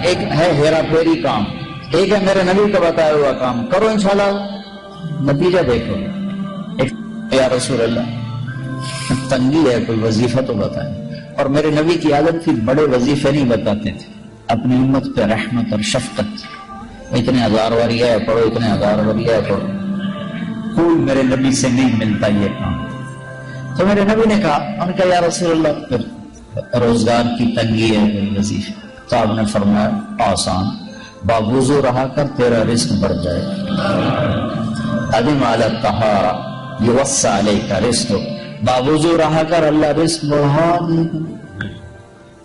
ایک ہے ہیرا پھیری کام، ایک ہے میرے نبی کا بتایا ہوا کام، کرو انشاءاللہ نتیجہ دیکھو۔ یا رسول اللہ تنگی ہے، کوئی وظیفہ تو بتائیں۔ اور میرے نبی کی عادت تھی بڑے وظیفے نہیں بتاتے تھے، اپنی امت پہ رحمت اور شفقت، اتنے ہزار وریہ پڑھو، اتنے ہزار وریہ پڑھو، کوئی میرے نبی سے نہیں ملتا یہ کام۔ تو میرے نبی نے کہا، انہوں نے کہا یا رسول اللہ پھر روزگار کی تنگی ہے، کوئی وظیفہ؟ تو آپ نے فرمایا آسان، باوضو رہا کر تیرا رزق بڑھ جائے گا۔ ادم علی الطہارہ یوسع علیک رزق، باوضو رہا کر اللہ رزق بڑھا دے گا۔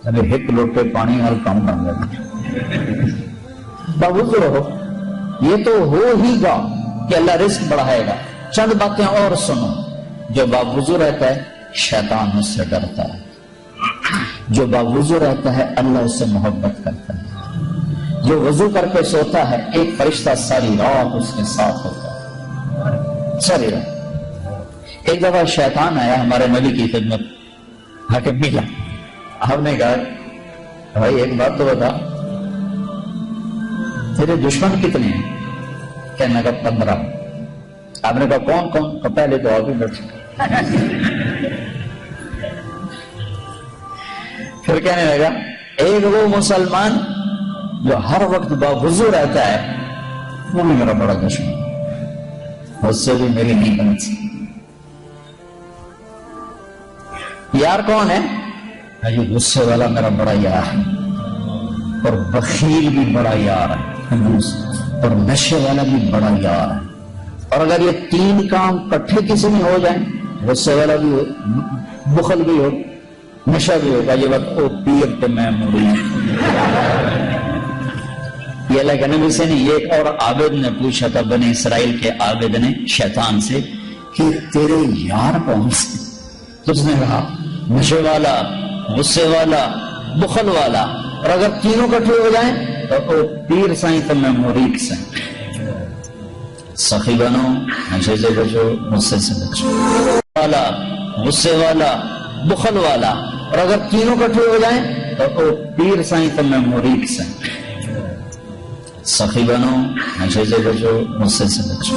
ابھی ایک لوٹے پانی اور کم بن گیا، باوضو رہو، یہ تو ہو ہی گا کہ اللہ رزق بڑھائے گا۔ چند باتیں اور سنو، جو باوضو رہتا ہے شیطان اس سے ڈرتا ہے، جو باوضو رہتا ہے اللہ اس سے محبت کرتا ہے، جو وضو کر کے سوتا ہے ایک فرشتہ ساری رات اس کے ساتھ ہوتا ہے، ساری رات۔ ایک دفعہ شیطان آیا ہمارے نبی کی خدمت، آ کے ملا، آپ نے کہا بھائی ایک بات تو بتا، تیرے دشمن کتنے ہیں؟ کہنے کا 15۔ آپ نے کہا کون کون؟ تو پہلے تو آپ ہی بیٹھے۔ پھر کہنے لگا ایک وہ مسلمان جو ہر وقت باوضو رہتا ہے وہ بھی میرا بڑا دشمن، اس سے بھی میری نہیں بنتی۔ یار کون ہے؟ یہ غصے والا میرا بڑا یار ہے، اور بخیل بھی بڑا یار ہے، اور نشے والا بھی بڑا یار ہے۔ اور اگر یہ تین کام کٹھے کسی میں ہو جائیں، غصے والا بھی ہو، بخل بھی ہو، نشہ بھی ہوگا، یہ وقت او پیر پہ میں مڑی۔ یہ اللہ کے نبی سے نہیں، یہ ایک اور عابد نے پوچھا تھا، بنی اسرائیل کے عابد نے شیطان سے کہ تیرے یار کون سے؟ تو اس نے کہا نشے والا، غصے والا، بخل والا، اور اگر تینوں کٹھے ہو جائیں تو او پیر سائیں تو میں مرید سائیں۔ سخی بنو، نشے سے بچو، غصے سے بچو، والا، غصے والا، بخل والا، اور اگر تینوں کٹھے ہو جائیں تو او پیر سائیں تو میں مرید سائیں۔ سخی بنو، نشے سے بچو، غصے سے بچو،